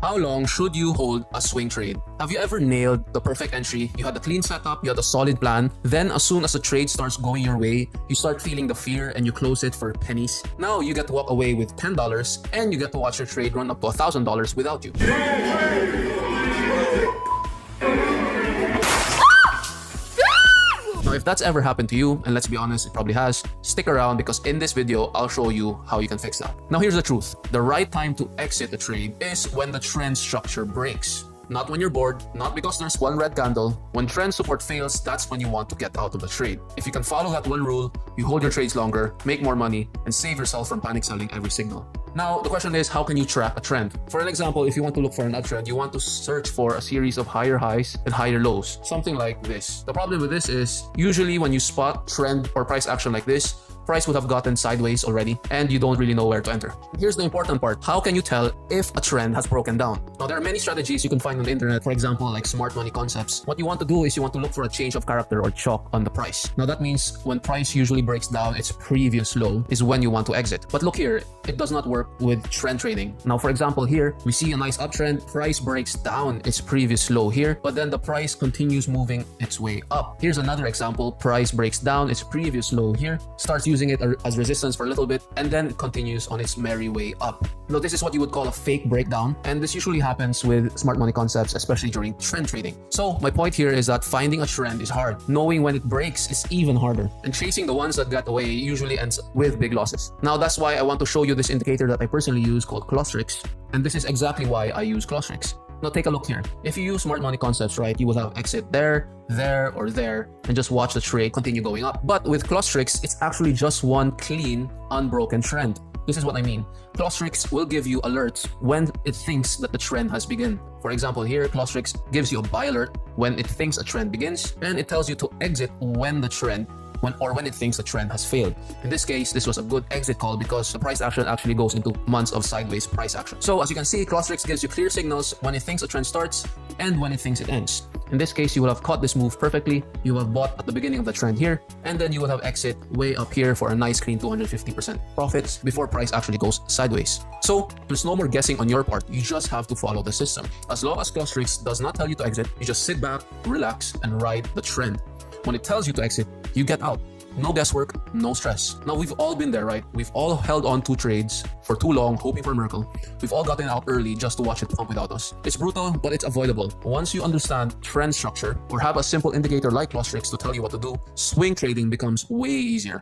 How long should you hold a swing trade? Have you ever nailed the perfect entry? You had a clean setup, you had a solid plan, then as soon as the trade starts going your way, you start feeling the fear and you close it for pennies. Now you get to walk away with $10 and you get to watch your trade run up to $1,000 without you. Now, if that's ever happened to you, and let's be honest, it probably has, stick around because in this video, I'll show you how you can fix that. Now, here's the truth. The right time to exit the trade is when the trend structure breaks. Not when you're bored, not because there's one red candle. When trend support fails, that's when you want to get out of the trade. If you can follow that one rule, you hold your trades longer, make more money, and save yourself from panic selling every signal. Now, the question is, how can you track a trend? For an example, if you want to look for an uptrend, you want to search for a series of higher highs and higher lows, something like this. The problem with this is, usually when you spot trend or price action like this, price would have gotten sideways already and you don't really know where to enter. Here's the important part. How can you tell if a trend has broken down? Now, there are many strategies you can find on the internet, for example, like smart money concepts. What you want to do is you want to look for a change of character or chalk on the price. Now, that means when price usually breaks down its previous low is when you want to exit. But look here, it does not work with trend trading. Now, for example, here we see a nice uptrend, price breaks down its previous low here, but then the price continues moving its way up. Here's another example, price breaks down its previous low here, starts using it as resistance for a little bit, and then it continues on its merry way up. Now, this is what you would call a fake breakdown, and this usually happens with smart money concepts, especially during trend trading. So my point here is that finding a trend is hard. Knowing when it breaks is even harder, and chasing the ones that get away usually ends with big losses. Now, that's why I want to show you this indicator that I personally use called ClostriX, and this is exactly why I use ClostriX. Now, take a look here. If you use smart money concepts, right, you will have exit there, or there, and just watch the trade continue going up. But with ClostriX, it's actually just one clean, unbroken trend. This is what I mean. ClostriX will give you alerts when it thinks that the trend has begun. For example, here, ClostriX gives you a buy alert when it thinks a trend begins, and it tells you to exit when it thinks the trend has failed. In this case, this was a good exit call because the price action actually goes into months of sideways price action. So as you can see, ClostriX gives you clear signals when it thinks a trend starts and when it thinks it ends. In this case, you will have caught this move perfectly. You have bought at the beginning of the trend here, and then you will have exit way up here for a nice clean 250% profits before price actually goes sideways. So there's no more guessing on your part. You just have to follow the system. As long as ClostriX does not tell you to exit, you just sit back, relax, and ride the trend. When it tells you to exit, you get out. No guesswork, no stress. Now, we've all been there, right? We've all held on to trades for too long, hoping for a miracle. We've all gotten out early just to watch it pump without us. It's brutal, but it's avoidable. Once you understand trend structure or have a simple indicator like ClostriX to tell you what to do, swing trading becomes way easier.